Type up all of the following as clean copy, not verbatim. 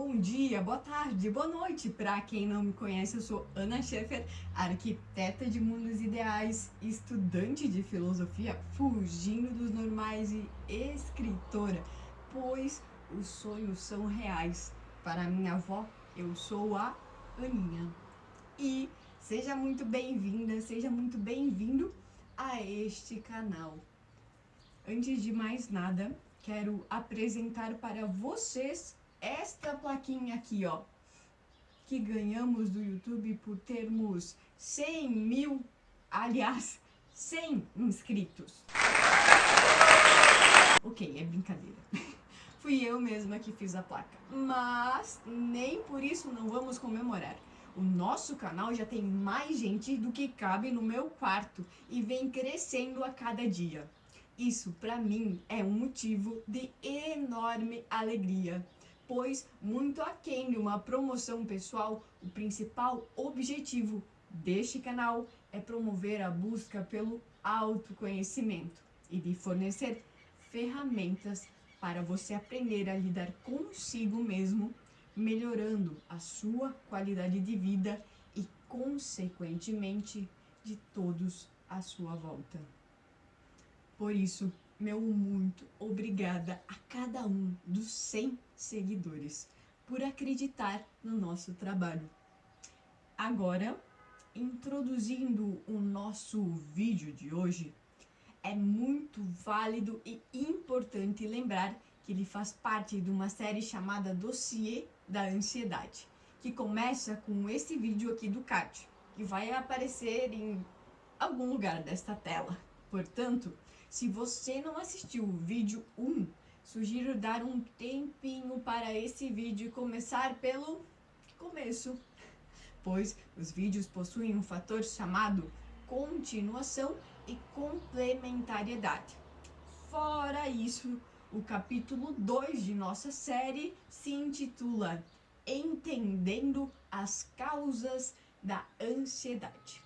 bom dia, boa tarde, boa noite. Para quem não me conhece, eu sou Ana Scheffer, arquiteta de mundos ideais, estudante de filosofia, fugindo dos normais e escritora, pois os sonhos são reais. Para minha avó, eu sou a Aninha. E seja muito bem-vinda, seja muito bem-vindo a este canal. Antes de mais nada, quero apresentar para vocês esta plaquinha aqui, ó, que ganhamos do YouTube por termos 100 mil, aliás, 100 inscritos. Ok, é brincadeira. Fui eu mesma que fiz a placa, mas nem por isso não vamos comemorar. O nosso canal já tem mais gente do que cabe no meu quarto e vem crescendo a cada dia. Isso, para mim, é um motivo de enorme alegria, pois, muito aquém de uma promoção pessoal, o principal objetivo deste canal é promover a busca pelo autoconhecimento e de fornecer ferramentas para você aprender a lidar consigo mesmo, melhorando a sua qualidade de vida e, consequentemente, de todos à sua volta. Por isso, meu muito obrigada a cada um dos 100 seguidores por acreditar no nosso trabalho. Agora, introduzindo o nosso vídeo de hoje, é muito válido e importante lembrar que ele faz parte de uma série chamada Dossiê da Ansiedade, que começa com esse vídeo aqui do card, que vai aparecer em algum lugar desta tela. Portanto, se você não assistiu o vídeo 1, sugiro dar um tempinho para esse vídeo e começar pelo começo, pois os vídeos possuem um fator chamado continuação e complementariedade. Fora isso, o capítulo 2 de nossa série se intitula Entendendo as Causas da Ansiedade.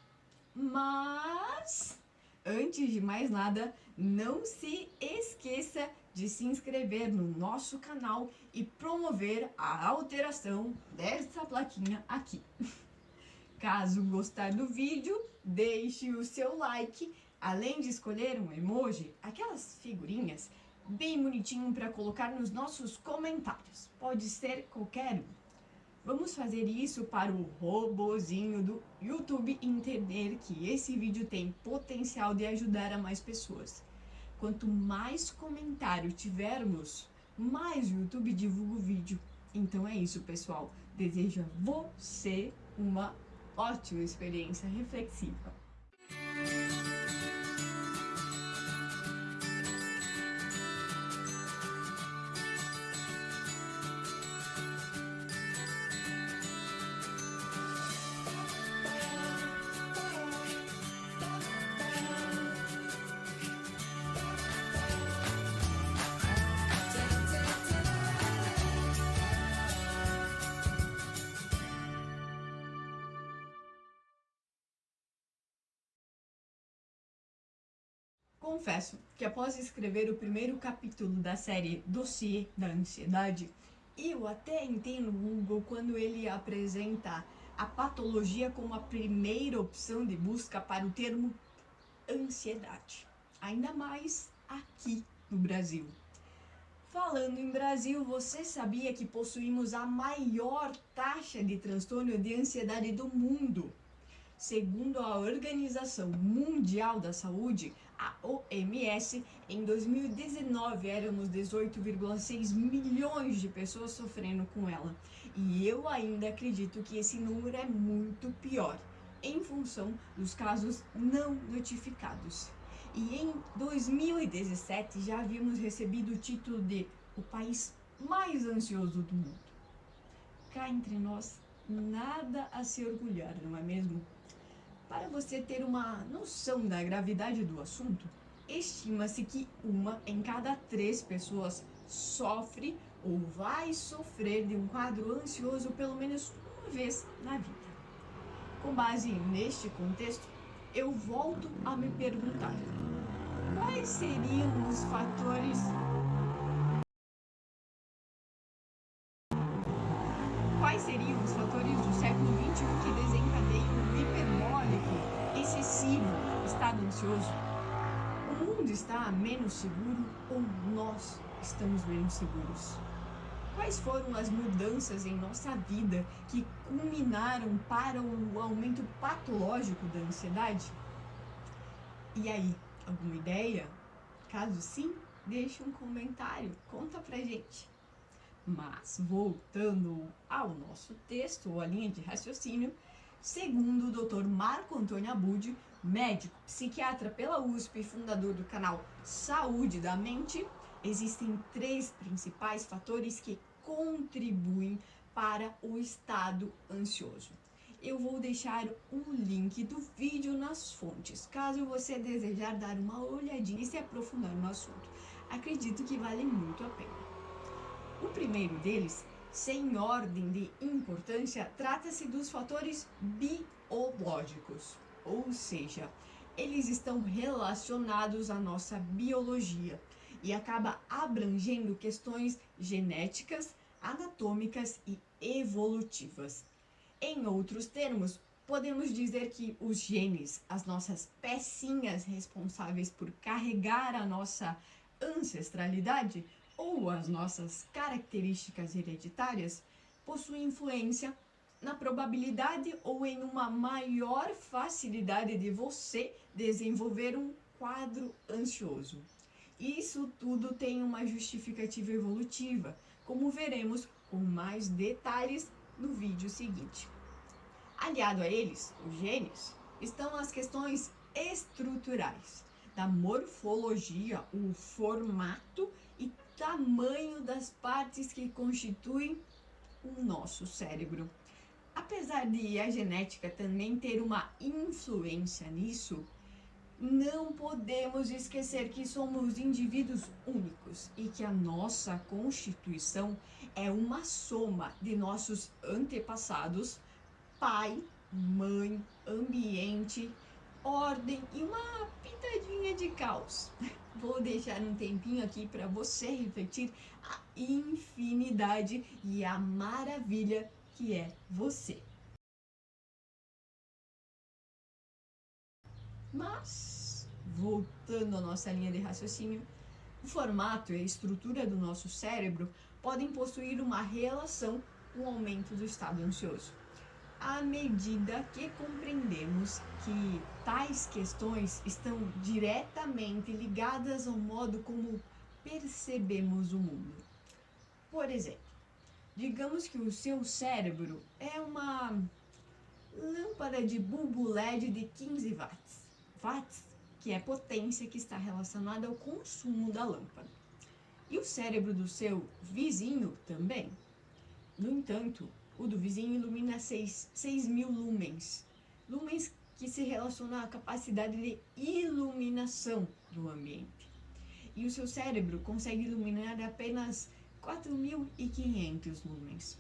Mas, antes de mais nada, não se esqueça de se inscrever no nosso canal e promover a alteração dessa plaquinha aqui. Caso gostar do vídeo, deixe o seu like, além de escolher um emoji, aquelas figurinhas bem bonitinho para colocar nos nossos comentários. Pode ser qualquer um. Vamos fazer isso para o robozinho do YouTube entender que esse vídeo tem potencial de ajudar a mais pessoas. Quanto mais comentário tivermos, mais o YouTube divulga o vídeo. Então é isso, pessoal. Desejo a você uma ótima experiência reflexiva. Confesso que após escrever o primeiro capítulo da série Dossiê da Ansiedade, eu até entrei no Google quando ele apresenta a patologia como a primeira opção de busca para o termo ansiedade, ainda mais aqui no Brasil. Falando em Brasil, você sabia que possuímos a maior taxa de transtorno de ansiedade do mundo? Segundo a Organização Mundial da Saúde, a OMS, em 2019 éramos 18,6 milhões de pessoas sofrendo com ela. E eu ainda acredito que esse número é muito pior, em função dos casos não notificados. E em 2017 já havíamos recebido o título de o país mais ansioso do mundo. Cá entre nós, nada a se orgulhar, não é mesmo? Para você ter uma noção da gravidade do assunto, estima-se que 1 em cada 3 pessoas sofre ou vai sofrer de um quadro ansioso pelo menos uma vez na vida. Com base neste contexto, eu volto a me perguntar: quais seriam os fatores ansioso? O mundo está menos seguro ou nós estamos menos seguros? Quais foram as mudanças em nossa vida que culminaram para o aumento patológico da ansiedade? E aí, alguma ideia? Caso sim, deixe um comentário, conta pra gente. Mas, voltando ao nosso texto, ou à linha de raciocínio, segundo o Dr. Marco Antônio Abud, médico, psiquiatra pela USP e fundador do canal Saúde da Mente, existem 3 principais fatores que contribuem para o estado ansioso. Eu vou deixar o link do vídeo nas fontes, caso você desejar dar uma olhadinha e se aprofundar no assunto. Acredito que vale muito a pena. O primeiro deles, sem ordem de importância, trata-se dos fatores biológicos, ou seja, eles estão relacionados à nossa biologia e acaba abrangendo questões genéticas, anatômicas e evolutivas. Em outros termos, podemos dizer que os genes, as nossas pecinhas responsáveis por carregar a nossa ancestralidade, ou as nossas características hereditárias, possuem influência na probabilidade ou em uma maior facilidade de você desenvolver um quadro ansioso. Isso tudo tem uma justificativa evolutiva, como veremos com mais detalhes no vídeo seguinte. Aliado a eles, os genes, estão as questões estruturais, da morfologia, o formato e tamanho das partes que constituem o nosso cérebro. Apesar de a genética também ter uma influência nisso, não podemos esquecer que somos indivíduos únicos e que a nossa constituição é uma soma de nossos antepassados, pai, mãe, ambiente, ordem e uma pitadinha de caos. Vou deixar um tempinho aqui para você refletir a infinidade e a maravilha que é você. Mas, voltando à nossa linha de raciocínio, o formato e a estrutura do nosso cérebro podem possuir uma relação com o aumento do estado ansioso. À medida que compreendemos que tais questões estão diretamente ligadas ao modo como percebemos o mundo. Por exemplo, digamos que o seu cérebro é uma lâmpada de bulbo LED de 15 watts. Watts, que é potência que está relacionada ao consumo da lâmpada. E o cérebro do seu vizinho também. No entanto, o do vizinho ilumina 6.000 lumens. Lumens que se relacionam à capacidade de iluminação do ambiente. E o seu cérebro consegue iluminar apenas 4.500 lumens.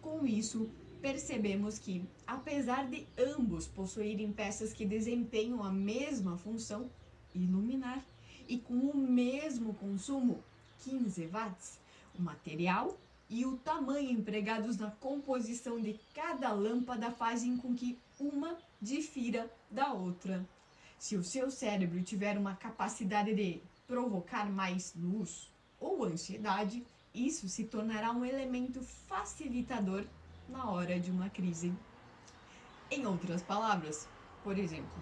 Com isso, percebemos que, apesar de ambos possuírem peças que desempenham a mesma função, iluminar, e com o mesmo consumo, 15 watts, o material e o tamanho empregados na composição de cada lâmpada fazem com que uma difira da outra. Se o seu cérebro tiver uma capacidade de provocar mais luz ou ansiedade, isso se tornará um elemento facilitador na hora de uma crise. Em outras palavras, por exemplo,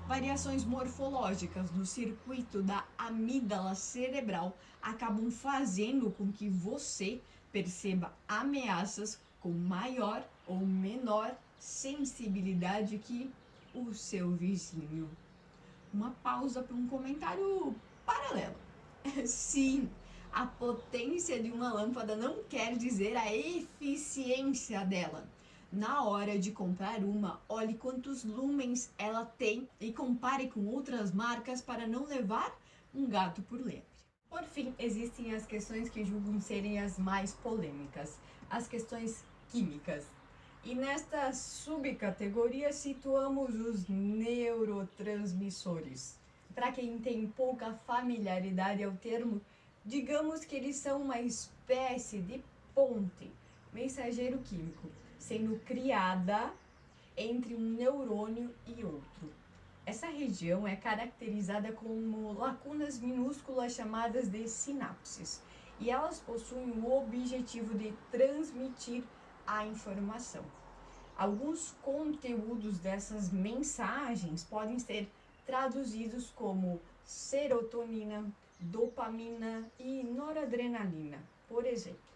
variações morfológicas no circuito da amígdala cerebral acabam fazendo com que você perceba ameaças com maior ou menor sensibilidade que o seu vizinho. Uma pausa para um comentário paralelo. Sim, a potência de uma lâmpada não quer dizer a eficiência dela. Na hora de comprar uma, olhe quantos lumens ela tem e compare com outras marcas para não levar um gato por lebre. Por fim, existem as questões que julgam serem as mais polêmicas, as questões químicas. E nesta subcategoria situamos os neurotransmissores. Para quem tem pouca familiaridade ao termo, digamos que eles são uma espécie de ponte, mensageiro químico, sendo criada entre um neurônio e outro. Essa região é caracterizada como lacunas minúsculas chamadas de sinapses, e elas possuem o objetivo de transmitir a informação. Alguns conteúdos dessas mensagens podem ser traduzidos como serotonina, dopamina e noradrenalina, por exemplo.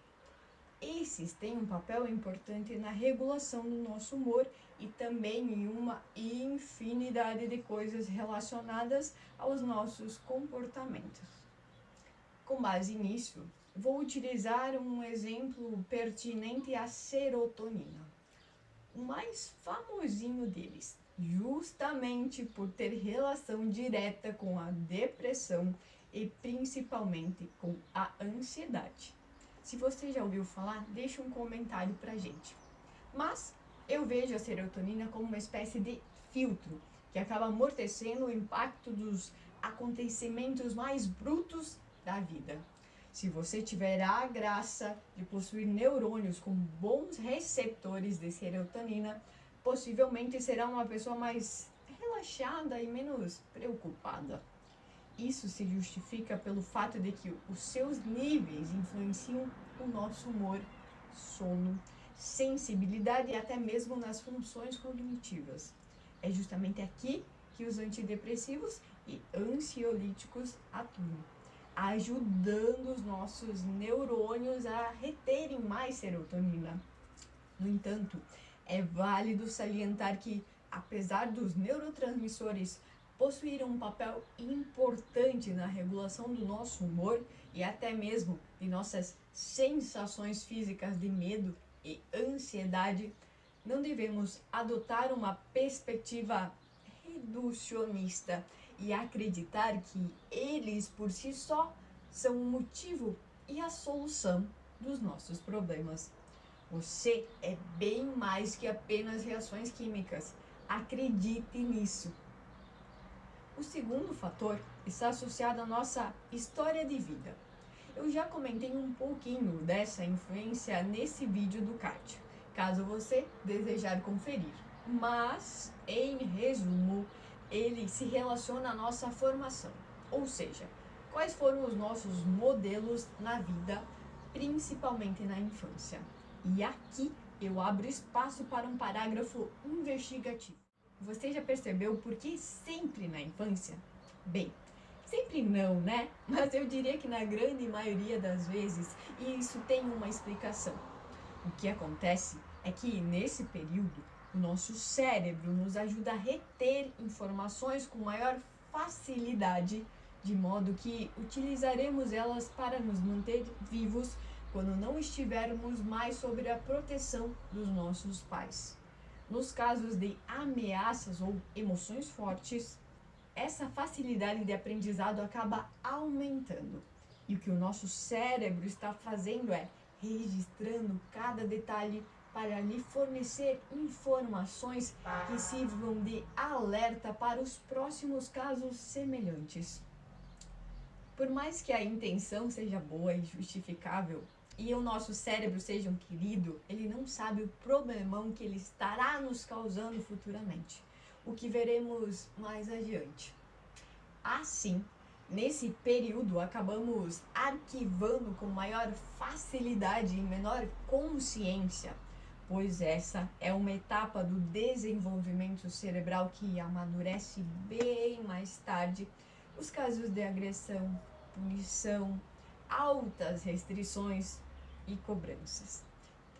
Esses têm um papel importante na regulação do nosso humor e também em uma infinidade de coisas relacionadas aos nossos comportamentos. Com base nisso, vou utilizar um exemplo pertinente à serotonina, o mais famosinho deles, justamente por ter relação direta com a depressão e principalmente com a ansiedade. Se você já ouviu falar, deixa um comentário pra gente. Mas eu vejo a serotonina como uma espécie de filtro que acaba amortecendo o impacto dos acontecimentos mais brutos da vida. Se você tiver a graça de possuir neurônios com bons receptores de serotonina, possivelmente será uma pessoa mais relaxada e menos preocupada. Isso se justifica pelo fato de que os seus níveis influenciam o nosso humor, sono, sensibilidade e até mesmo nas funções cognitivas. É justamente aqui que os antidepressivos e ansiolíticos atuam, ajudando os nossos neurônios a reterem mais serotonina. No entanto, é válido salientar que, apesar dos neurotransmissores possuírem um papel importante na regulação do nosso humor e até mesmo de nossas sensações físicas de medo e ansiedade, não devemos adotar uma perspectiva reducionista e acreditar que eles por si só são o motivo e a solução dos nossos problemas. Você é bem mais que apenas reações químicas. Acredite nisso. O segundo fator está associado à nossa história de vida. Eu já comentei um pouquinho dessa influência nesse vídeo do cardio, caso você desejar conferir. Mas, em resumo, ele se relaciona à nossa formação, ou seja, quais foram os nossos modelos na vida, principalmente na infância. E aqui eu abro espaço para um parágrafo investigativo. Você já percebeu por que sempre na infância? Bem, sempre não, né? Mas eu diria que na grande maioria das vezes isso tem uma explicação. O que acontece é que nesse período o nosso cérebro nos ajuda a reter informações com maior facilidade, de modo que utilizaremos elas para nos manter vivos quando não estivermos mais sob a proteção dos nossos pais. Nos casos de ameaças ou emoções fortes, essa facilidade de aprendizado acaba aumentando. E o que o nosso cérebro está fazendo é registrando cada detalhe para lhe fornecer informações que sirvam de alerta para os próximos casos semelhantes. Por mais que a intenção seja boa e justificável, e o nosso cérebro seja um querido, ele não sabe o problemão que ele estará nos causando futuramente, o que veremos mais adiante. Assim, nesse período, acabamos arquivando com maior facilidade e menor consciência, pois essa é uma etapa do desenvolvimento cerebral que amadurece bem mais tarde, os casos de agressão, punição, altas restrições e cobranças,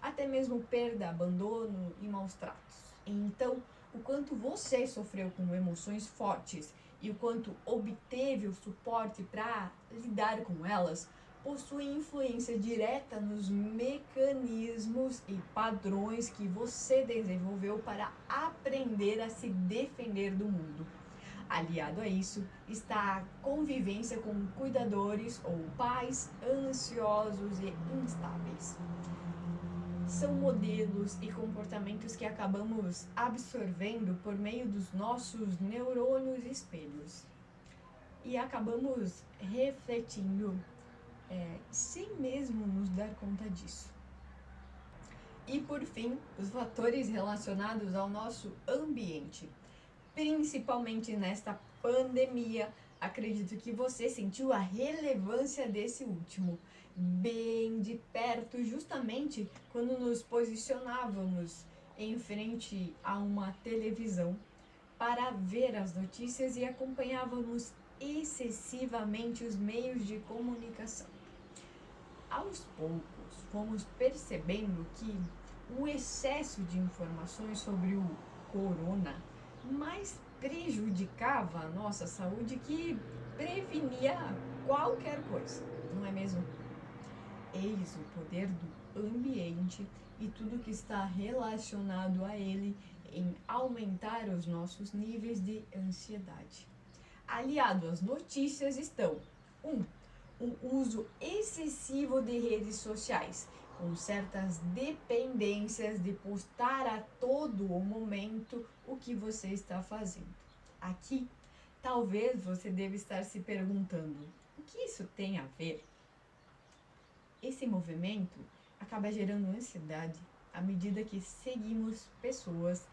até mesmo perda, abandono e maus tratos. Então, o quanto você sofreu com emoções fortes e o quanto obteve o suporte para lidar com elas possui influência direta nos mecanismos e padrões que você desenvolveu para aprender a se defender do mundo. Aliado a isso está a convivência com cuidadores ou pais ansiosos e instáveis. São modelos e comportamentos que acabamos absorvendo por meio dos nossos neurônios espelhos e acabamos refletindo sem mesmo nos dar conta disso. E por fim, os fatores relacionados ao nosso ambiente. principalmente nesta pandemia. Acredito que você sentiu a relevância desse último bem de perto, justamente quando nos posicionávamos em frente a uma televisão para ver as notícias e acompanhávamos excessivamente os meios de comunicação. Aos poucos, fomos percebendo que o excesso de informações sobre o corona mais prejudicava a nossa saúde que prevenia qualquer coisa, não é mesmo? Eis o poder do ambiente e tudo que está relacionado a ele em aumentar os nossos níveis de ansiedade. Aliado às notícias estão o uso excessivo de redes sociais, com certas dependências de postar a todo o momento o que você está fazendo. Aqui, talvez você deva estar se perguntando: o que isso tem a ver? Esse movimento acaba gerando ansiedade à medida que seguimos pessoas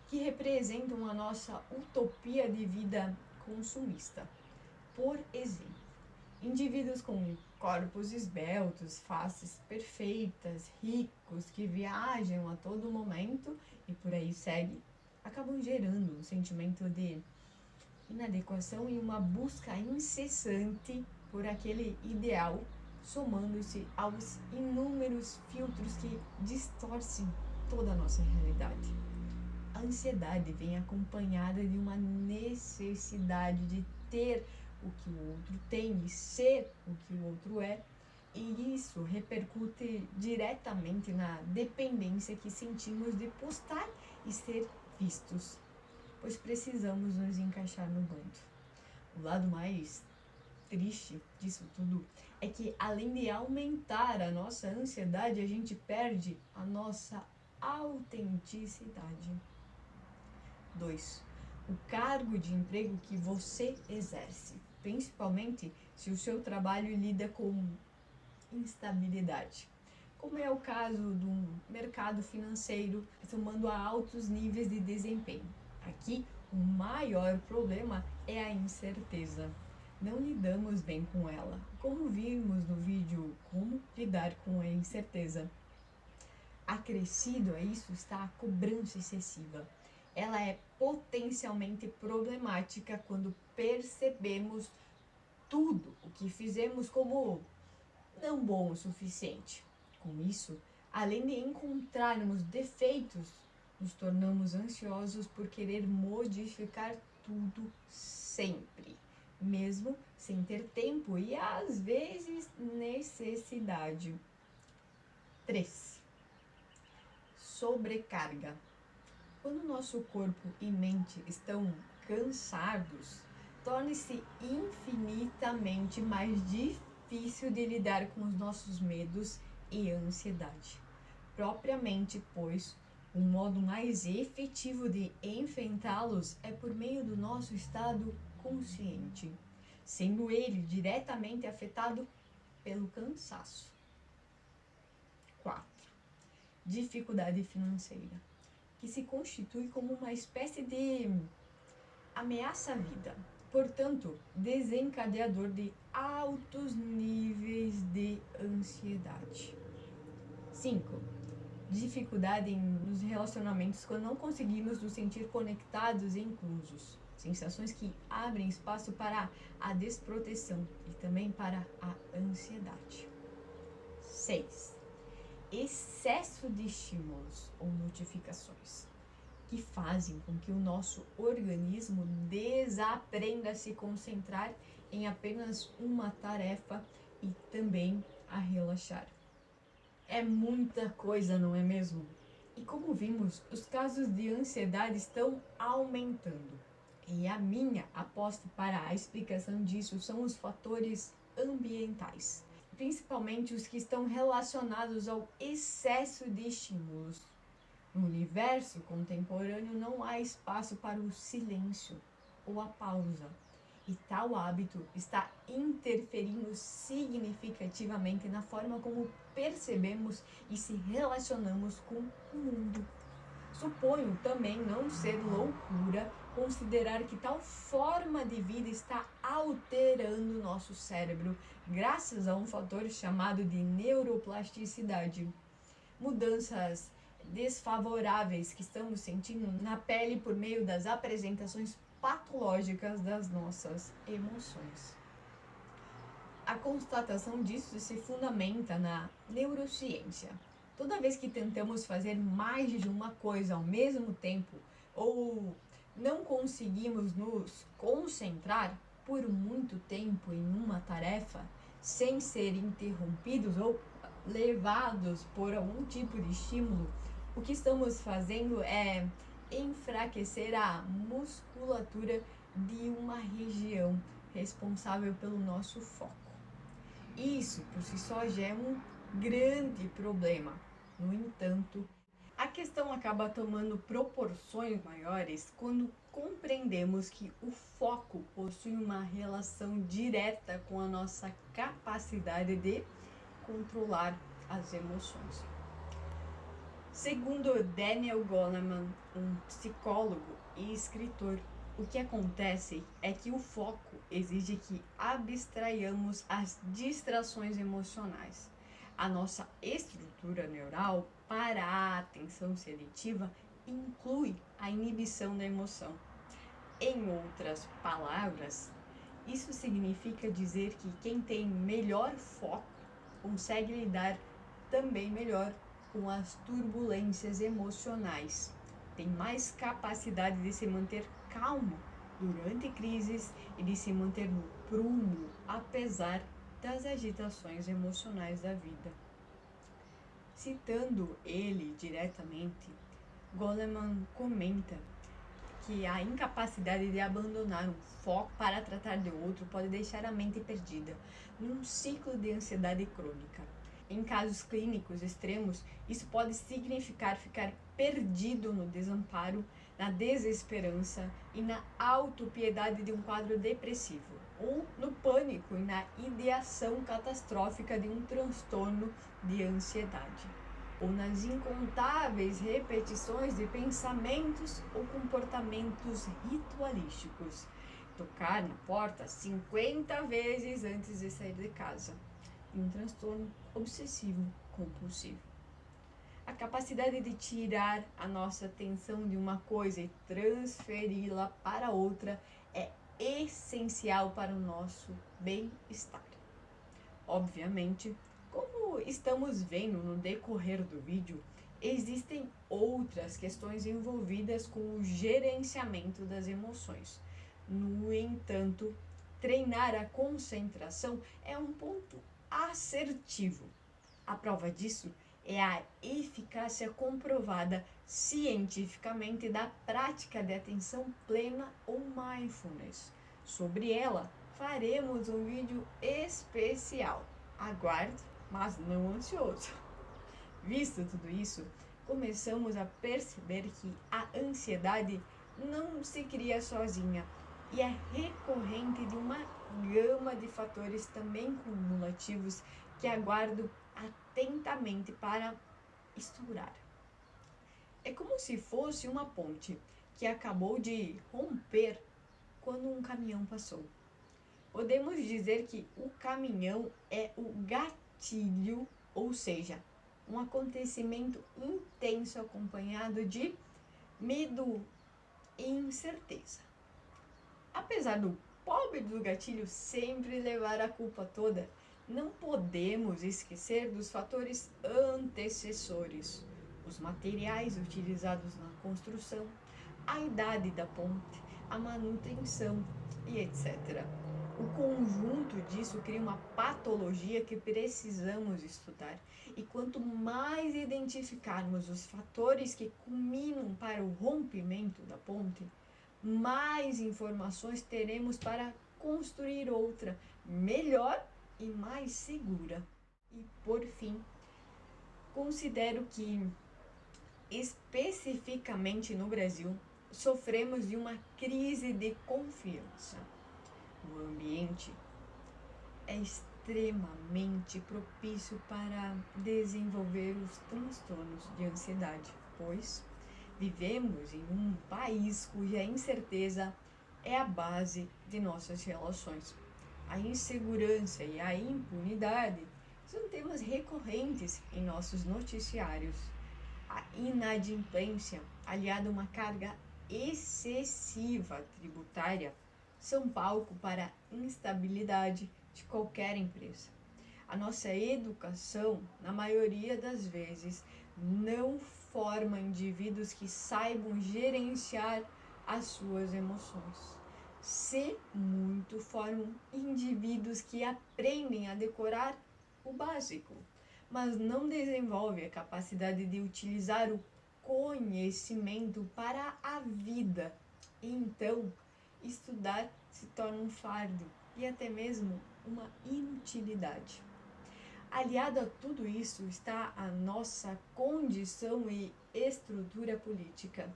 que representam a nossa utopia de vida consumista. Por exemplo, indivíduos com corpos esbeltos, faces perfeitas, ricos, que viajam a todo momento e por aí segue, acabam gerando um sentimento de inadequação e uma busca incessante por aquele ideal, somando-se aos inúmeros filtros que distorcem toda a nossa realidade. A ansiedade vem acompanhada de uma necessidade de ter o que o outro tem e ser o que o outro é, e isso repercute diretamente na dependência que sentimos de postar e ser vistos, pois precisamos nos encaixar no bando. O lado mais triste disso tudo é que, além de aumentar a nossa ansiedade, a gente perde a nossa autenticidade. 2. O cargo de emprego que você exerce, principalmente se o seu trabalho lida com instabilidade, como é o caso do mercado financeiro, somando a altos níveis de desempenho. Aqui, o maior problema é a incerteza. Não lidamos bem com ela, como vimos no vídeo Como Lidar com a Incerteza. Acrescido a isso está a cobrança excessiva. Ela é potencialmente problemática quando percebemos tudo o que fizemos como não bom o suficiente. Com isso, além de encontrarmos defeitos, nos tornamos ansiosos por querer modificar tudo sempre, mesmo sem ter tempo e às vezes necessidade. 3. Sobrecarga. Quando nosso corpo e mente estão cansados, torna-se infinitamente mais difícil de lidar com os nossos medos e ansiedade. Propriamente, pois, o modo mais efetivo de enfrentá-los é por meio do nosso estado consciente, sendo ele diretamente afetado pelo cansaço. 4. Dificuldade financeira, que se constitui como uma espécie de ameaça à vida, portanto, desencadeador de altos níveis de ansiedade. 5. Dificuldade nos relacionamentos quando não conseguimos nos sentir conectados e inclusos. Sensações que abrem espaço para a desproteção e também para a ansiedade. 6. Excesso de estímulos ou notificações, que fazem com que o nosso organismo desaprenda a se concentrar em apenas uma tarefa e também a relaxar. É muita coisa, não é mesmo? E como vimos, os casos de ansiedade estão aumentando. E a minha aposta para a explicação disso são os fatores ambientais, principalmente os que estão relacionados ao excesso de estímulos. No universo contemporâneo não há espaço para o silêncio ou a pausa, e tal hábito está interferindo significativamente na forma como percebemos e se relacionamos com o mundo. Suponho também não ser loucura considerar que tal forma de vida está alterando o nosso cérebro graças a um fator chamado de neuroplasticidade. Mudanças desfavoráveis que estamos sentindo na pele por meio das apresentações patológicas das nossas emoções. A constatação disso se fundamenta na neurociência. Toda vez que tentamos fazer mais de uma coisa ao mesmo tempo ou não conseguimos nos concentrar por muito tempo em uma tarefa sem ser interrompidos ou levados por algum tipo de estímulo, o que estamos fazendo é enfraquecer a musculatura de uma região responsável pelo nosso foco. Isso por si só já é um grande problema. No entanto, a questão acaba tomando proporções maiores quando compreendemos que o foco possui uma relação direta com a nossa capacidade de controlar as emoções. Segundo Daniel Goleman, um psicólogo e escritor, o que acontece é que o foco exige que abstraiamos as distrações emocionais. A nossa estrutura neural para a atenção seletiva inclui a inibição da emoção. Em outras palavras, isso significa dizer que quem tem melhor foco consegue lidar também melhor com as turbulências emocionais, tem mais capacidade de se manter calmo durante crises e de se manter no prumo apesar das agitações emocionais da vida. Citando ele diretamente, Goleman comenta que a incapacidade de abandonar um foco para tratar de outro pode deixar a mente perdida num ciclo de ansiedade crônica. Em casos clínicos extremos, isso pode significar ficar perdido no desamparo, na desesperança e na autopiedade de um quadro depressivo, ou no pânico e na ideação catastrófica de um transtorno de ansiedade, ou nas incontáveis repetições de pensamentos ou comportamentos ritualísticos. Tocar na porta 50 vezes antes de sair de casa. E um transtorno obsessivo compulsivo. A capacidade de tirar a nossa atenção de uma coisa e transferi-la para outra é essencial para o nosso bem-estar. Obviamente, como estamos vendo no decorrer do vídeo, existem outras questões envolvidas com o gerenciamento das emoções. No entanto, treinar a concentração é um ponto assertivo. A prova disso é a eficácia comprovada cientificamente da prática de atenção plena ou mindfulness. Sobre ela, faremos um vídeo especial. Aguarde, mas não ansioso. Visto tudo isso, começamos a perceber que a ansiedade não se cria sozinha e é recorrente de uma gama de fatores também cumulativos que aguardo atentamente para estourar. É como se fosse uma ponte que acabou de romper quando um caminhão passou. Podemos dizer que o caminhão é o gatilho, ou seja, um acontecimento intenso acompanhado de medo e incerteza. Apesar do pobre do gatilho sempre levar a culpa toda, não podemos esquecer dos fatores antecessores, os materiais utilizados na construção, a idade da ponte, a manutenção e etc. O conjunto disso cria uma patologia que precisamos estudar. E quanto mais identificarmos os fatores que culminam para o rompimento da ponte, mais informações teremos para construir outra, melhor e mais segura. E por fim, considero que, especificamente no Brasil, sofremos de uma crise de confiança. O ambiente é extremamente propício para desenvolver os transtornos de ansiedade, pois Vivemos em um país cuja incerteza é a base de nossas relações. A insegurança e a impunidade são temas recorrentes em nossos noticiários. A inadimplência, aliada a uma carga excessiva tributária, são palco para a instabilidade de qualquer empresa. A nossa educação, na maioria das vezes, não forma indivíduos que saibam gerenciar as suas emoções. Se muito, formam indivíduos que aprendem a decorar o básico, mas não desenvolvem a capacidade de utilizar o conhecimento para a vida. E então, estudar se torna um fardo e até mesmo uma inutilidade. Aliado a tudo isso está a nossa condição e estrutura política,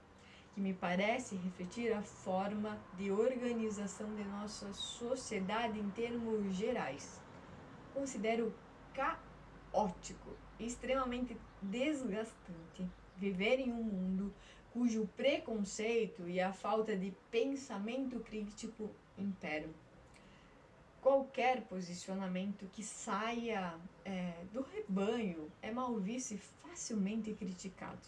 que me parece refletir a forma de organização de nossa sociedade em termos gerais. Considero caótico e extremamente desgastante viver em um mundo cujo preconceito e a falta de pensamento crítico imperam. Qualquer posicionamento que saia do rebanho é mal visto e facilmente criticado.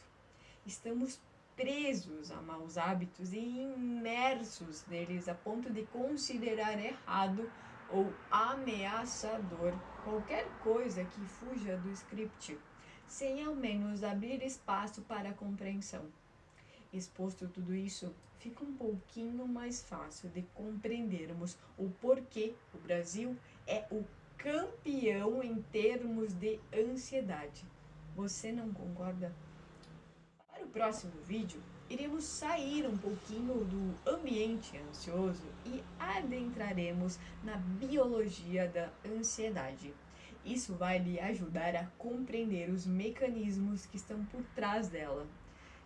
Estamos presos a maus hábitos e imersos neles a ponto de considerar errado ou ameaçador qualquer coisa que fuja do script, sem ao menos abrir espaço para a compreensão. Exposto tudo isso, fica um pouquinho mais fácil de compreendermos o porquê o Brasil é o campeão em termos de ansiedade. Você não concorda? Para o próximo vídeo, iremos sair um pouquinho do ambiente ansioso e adentraremos na biologia da ansiedade. Isso vai lhe ajudar a compreender os mecanismos que estão por trás dela.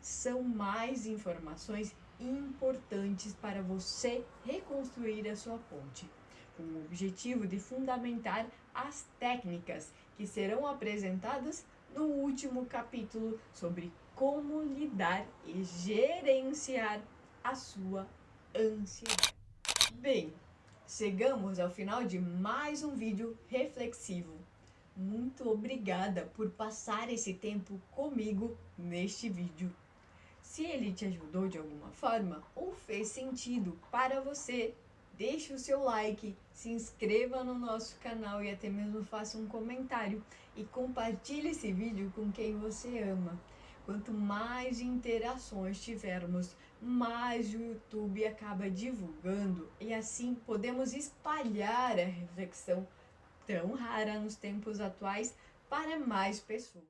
São mais informações importantes para você reconstruir a sua ponte, com o objetivo de fundamentar as técnicas que serão apresentadas no último capítulo sobre como lidar e gerenciar a sua ansiedade. Bem, chegamos ao final de mais um vídeo reflexivo. Muito obrigada por passar esse tempo comigo neste vídeo. Se ele te ajudou de alguma forma ou fez sentido para você, deixe o seu like, se inscreva no nosso canal e até mesmo faça um comentário e compartilhe esse vídeo com quem você ama. Quanto mais interações tivermos, mais o YouTube acaba divulgando e assim podemos espalhar a reflexão tão rara nos tempos atuais para mais pessoas.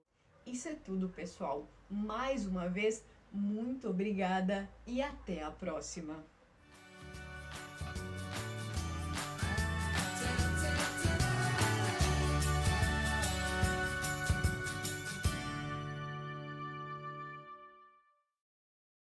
Isso é tudo, pessoal. Mais uma vez, muito obrigada e até a próxima!